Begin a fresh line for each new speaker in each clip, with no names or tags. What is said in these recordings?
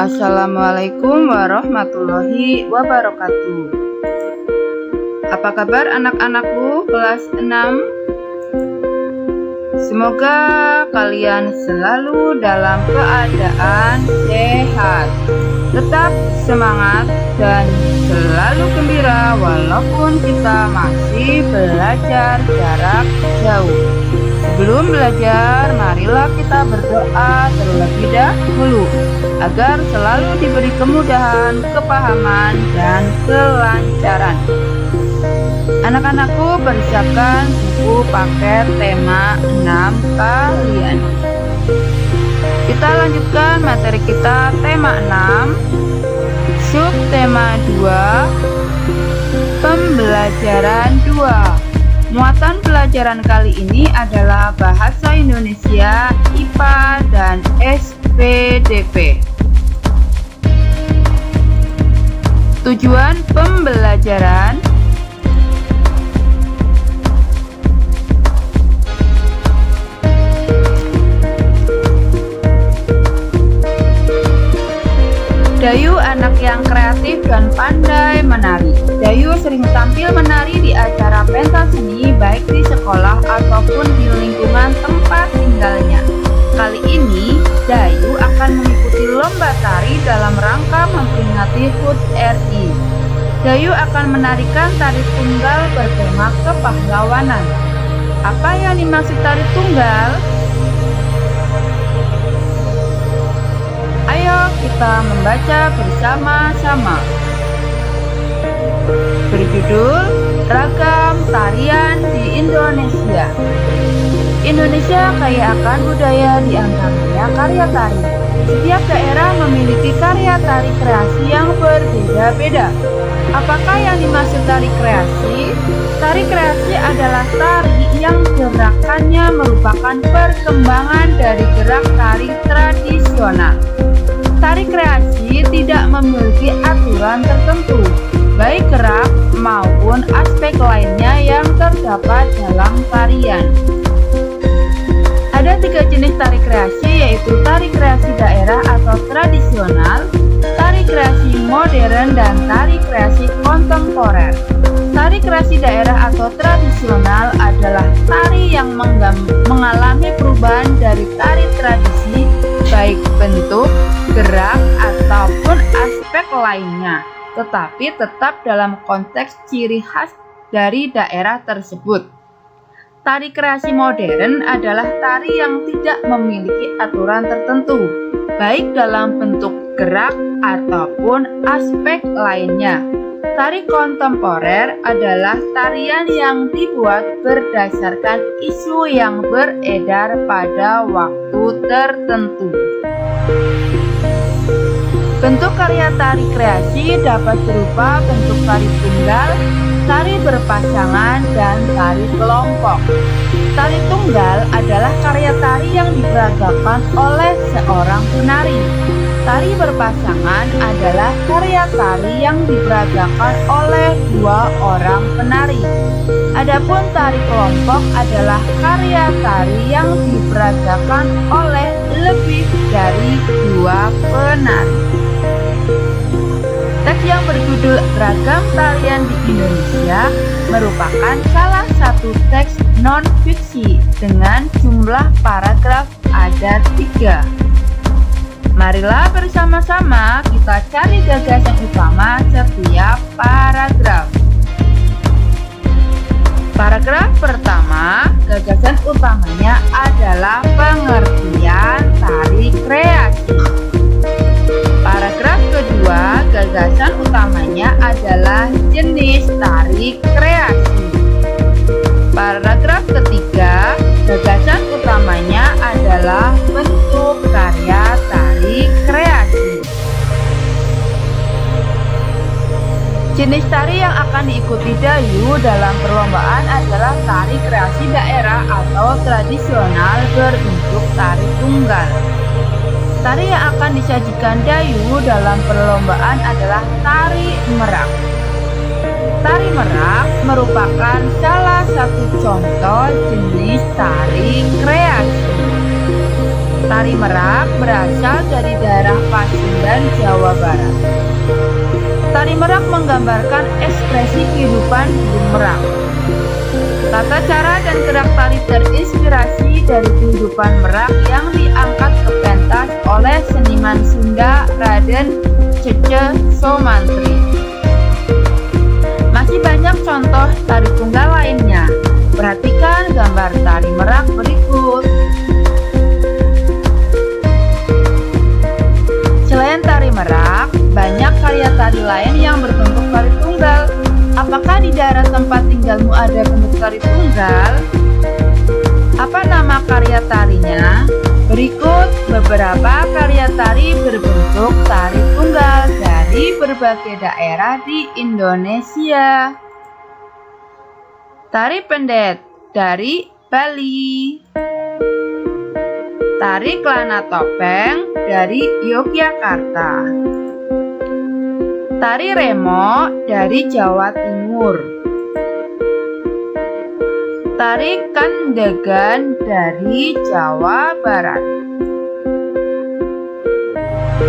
Assalamualaikum warahmatullahi wabarakatuh. Apa kabar anak-anakku kelas 6? Semoga kalian selalu dalam keadaan sehat, tetap semangat dan selalu gembira walaupun kita masih belajar jarak jauh. Sebelum belajar, marilah kita berdoa terlebih dahulu agar selalu diberi kemudahan, kepahaman, dan kelancaran. Anak-anakku, persiapkan buku paket tema 6 kalian. Kita lanjutkan materi kita tema 6, subtema 2, pembelajaran 2. Muatan pelajaran kali ini adalah bahasa Indonesia, IPA, dan SPDP. Tujuan pembelajaran: Dayu anak yang kreatif dan pandai menari. Dayu sering tampil menari di acara pentas seni baik di sekolah ataupun di lingkungan tempat tinggalnya. Kali ini, Dayu akan mengikuti lomba tari dalam rangka memperingati HUT RI. Dayu akan menarikan tari tunggal bertema kepahlawanan. Apa yang dimaksud tari tunggal? Ayo kita membaca bersama-sama. Berjudul Ragam Tarian di Indonesia. Indonesia kaya akan budaya, di antaranya karya tari. Setiap daerah memiliki karya tari kreasi yang berbeda-beda. Apakah yang dimaksud tari kreasi? Tari kreasi adalah tari yang gerakannya merupakan perkembangan dari gerak tari tradisional. Tari kreasi tidak memiliki aturan tertentu, baik gerak maupun aspek lainnya yang terdapat dalam tarian. Ada 3 jenis tari kreasi, yaitu tari kreasi daerah atau tradisional, tari kreasi modern, dan tari kreasi kontemporer. Tari kreasi daerah atau tradisional adalah tari yang mengalami perubahan dari tari tradisi, baik bentuk, gerak, ataupun aspek lainnya, tetapi tetap dalam konteks ciri khas dari daerah tersebut. Tari kreasi modern adalah tari yang tidak memiliki aturan tertentu, baik dalam bentuk gerak ataupun aspek lainnya. Tari kontemporer adalah tarian yang dibuat berdasarkan isu yang beredar pada waktu tertentu. Bentuk karya tari kreasi dapat berupa bentuk tari tunggal, tari berpasangan, dan tari kelompok. Tari tunggal adalah karya tari yang diperagakan oleh seorang penari. Tari berpasangan adalah karya tari yang diperagakan oleh 2 orang penari. Adapun tari kelompok adalah karya tari yang diperagakan oleh lebih dari 2 penari. Teks yang berjudul Ragam Tarian di Indonesia merupakan salah satu teks non-fiksi dengan jumlah paragraf ada 3. Marilah bersama-sama kita cari gagasan utama setiap paragraf. Paragraf pertama, gagasan utamanya adalah pengertian tari kreasi. Paragraf kedua, gagasan utamanya adalah jenis tari kreasi. Paragraf ketiga, gagasan utamanya adalah bentuk karya tari kreasi. Jenis tari yang akan diikuti Dayu dalam perlombaan adalah tari kreasi daerah atau tradisional berbentuk tari tunggal. Tari yang akan disajikan Dayu dalam perlombaan adalah tari merak. Tari merak merupakan salah satu contoh jenis Tari merak berasal dari daerah Pasundan, Jawa Barat. Tari merak menggambarkan ekspresi kehidupan burung merak. Tata cara dan gerak tari terinspirasi dari kehidupan merak yang diangkat ke pentas oleh seniman Sunda Raden Cece Somantri. Masih banyak contoh tari tunggal lainnya. Perhatikan gambar tari merak berikut. Selain tari merak, banyak karya tari lain yang berbentuk tari tunggal. Apakah di daerah tempat tinggalmu ada bentuk tari tunggal? Apa nama karya tarinya? Berikut beberapa karya tari berbentuk tari tunggal dari berbagai daerah di Indonesia. Tari pendet dari Bali. Tari kelana topeng dari Yogyakarta. Tari remo dari Jawa Timur. Tari kandegan dari Jawa Barat.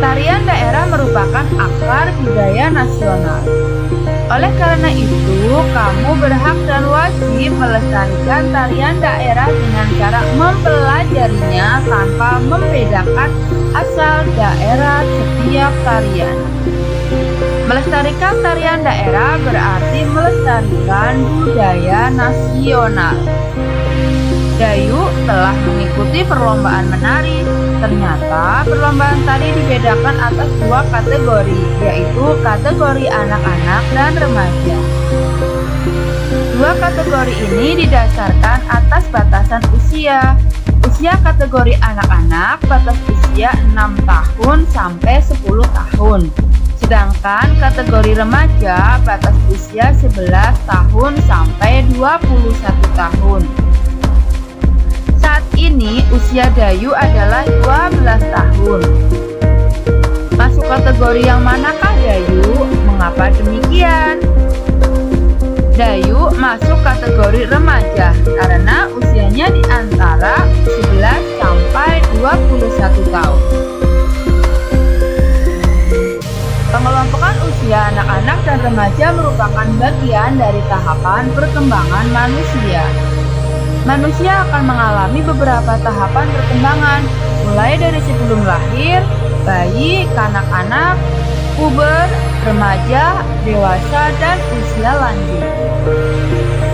Tarian daerah merupakan akar budaya nasional. Oleh karena itu, kamu berhak dan wajib melestarikan tarian daerah dengan cara mempelajarinya tanpa membedakan asal daerah setiap tarian. Melestarikan tarian daerah berarti melestarikan budaya nasional. Dayu telah mengikuti perlombaan menari. Ternyata perlombaan tari dibedakan atas dua kategori, yaitu kategori anak-anak dan remaja. Dua kategori ini didasarkan atas batasan usia. Usia kategori anak-anak batas usia 6 tahun sampai 10 tahun. Sedangkan kategori remaja batas usia 11 tahun sampai 21 tahun. Saat ini usia Dayu adalah 12 tahun. Masuk kategori yang manakah Dayu? Mengapa demikian? Dayu masuk kategori remaja karena usianya di antara 11 sampai 21 tahun. Pengelompokan usia anak-anak dan remaja merupakan bagian dari tahapan perkembangan manusia. Manusia akan mengalami beberapa tahapan perkembangan, mulai dari sebelum lahir, bayi, kanak-kanak, puber, remaja, dewasa, dan usia lanjut.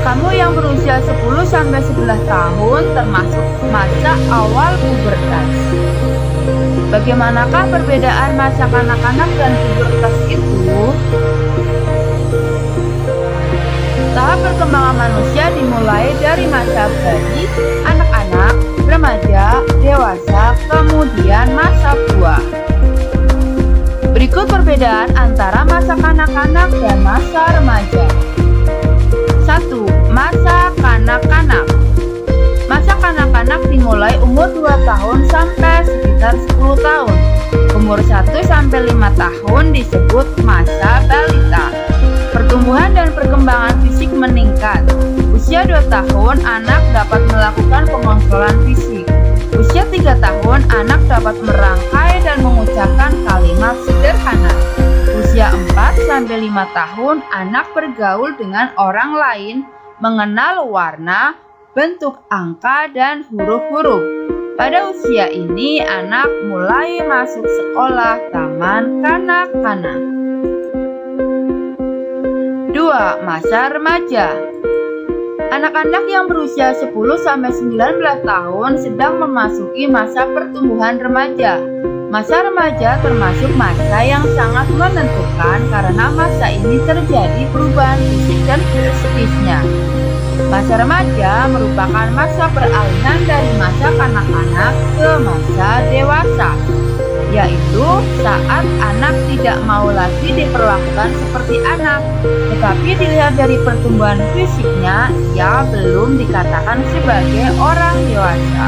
Kamu yang berusia 10-11 tahun termasuk masa awal pubertas. Bagaimanakah perbedaan masa kanak-kanak dan pubertas itu? Tahap perkembangan manusia dimulai dari masa bayi, anak-anak, remaja, dewasa, kemudian masa tua. Berikut perbedaan antara masa kanak-kanak dan masa remaja. 1. Masa kanak-kanak. Masa kanak-kanak dimulai umur 2 tahun sampai sekitar 10 tahun. Umur 1-5 tahun disebut masa balita. Pertumbuhan dan perkembangan fisik meningkat. Usia 2 tahun, anak dapat melakukan pengontrolan fisik. Usia 3 tahun, anak dapat merangkai dan mengucapkan kalimat sederhana. Usia 4-5 tahun, anak bergaul dengan orang lain, mengenal warna, bentuk angka, dan huruf-huruf. Pada usia ini, anak mulai masuk sekolah taman kanak-kanak. 2. Masa remaja. Anak-anak yang berusia 10-19 tahun sedang memasuki masa pertumbuhan remaja. Masa remaja termasuk masa yang sangat menentukan karena masa ini terjadi perubahan fisik dan psikisnya. Masa remaja merupakan masa peralihan dari masa kanak-kanak ke masa dewasa, yaitu saat anak tidak mau lagi diperlakukan seperti anak, tetapi dilihat dari pertumbuhan fisiknya, ia belum dikatakan sebagai orang dewasa.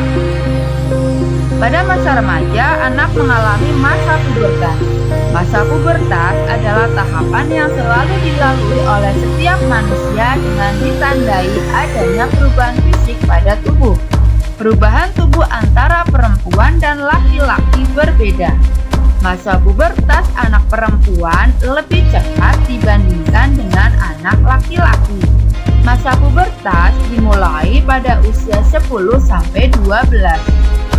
Pada masa remaja, anak mengalami masa pubertas. Masa pubertas adalah tahapan yang selalu dilalui oleh setiap manusia dengan ditandai adanya perubahan fisik pada tubuh. Perubahan tubuh antara perempuan dan laki-laki berbeda. Masa pubertas anak perempuan lebih cepat dibandingkan dengan anak laki-laki. Masa pubertas dimulai pada usia 10-12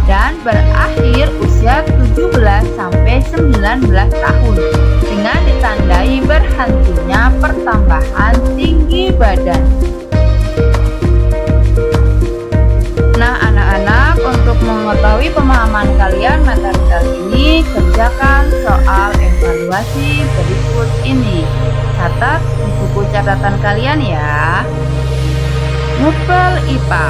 dan berakhir usia 17-19 tahun dengan ditandai berhentinya pertambahan tinggi badan. Nah anak-anak, untuk mengetahui pemahaman kalian materi kali ini, kerjakan soal evaluasi berikut ini. Catat di buku catatan kalian ya. Ngupel IPA.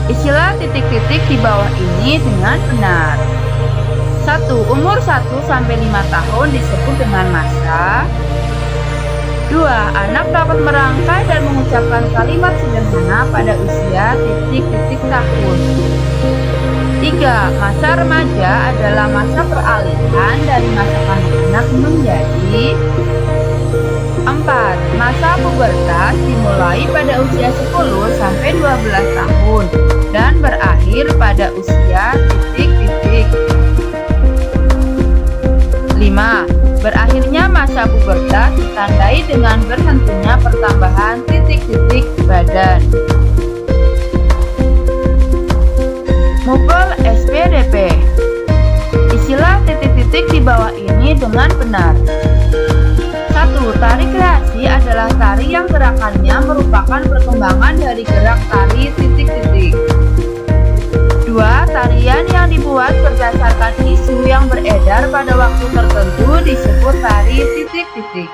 Isilah titik-titik di bawah ini dengan benar. 1. Umur 1-5 tahun disebut dengan masa. 2. Anak dapat merangkai dan mengucapkan kalimat sederhana pada usia titik-titik tahun. 3. Masa remaja adalah masa peralihan dari masa kanak-kanak menjadi. 4. Masa pubertas dimulai pada usia 10-12 tahun dan berakhir pada usia titik-titik. 5. Berakhirnya masa pubertas ditandai dengan berhentinya pertambahan titik-titik badan. Mupel SPDP. Isilah titik-titik di bawah ini dengan benar. 1. Tari kreasi adalah tari yang gerakannya merupakan perkembangan dari gerak tari titik-titik. 2. Tarian yang dibuat berdasarkan isu yang beredar pada waktu tertentu disebut tari titik-titik.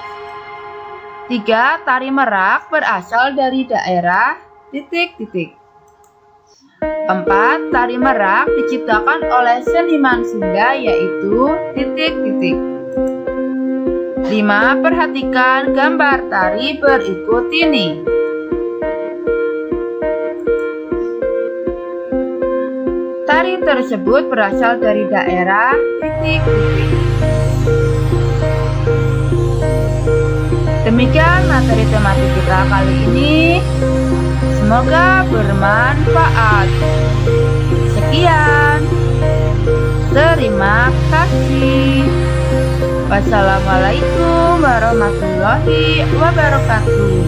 3. Tari merak berasal dari daerah titik-titik. 4. Tari merak diciptakan oleh seniman Sunda yaitu titik-titik. 5. Perhatikan gambar tari berikut ini. Tari tersebut berasal dari daerah titik-titik. Demikian materi tematik kita kali ini. Semoga bermanfaat. Sekian. Terima kasih. Wassalamualaikum warahmatullahi wabarakatuh.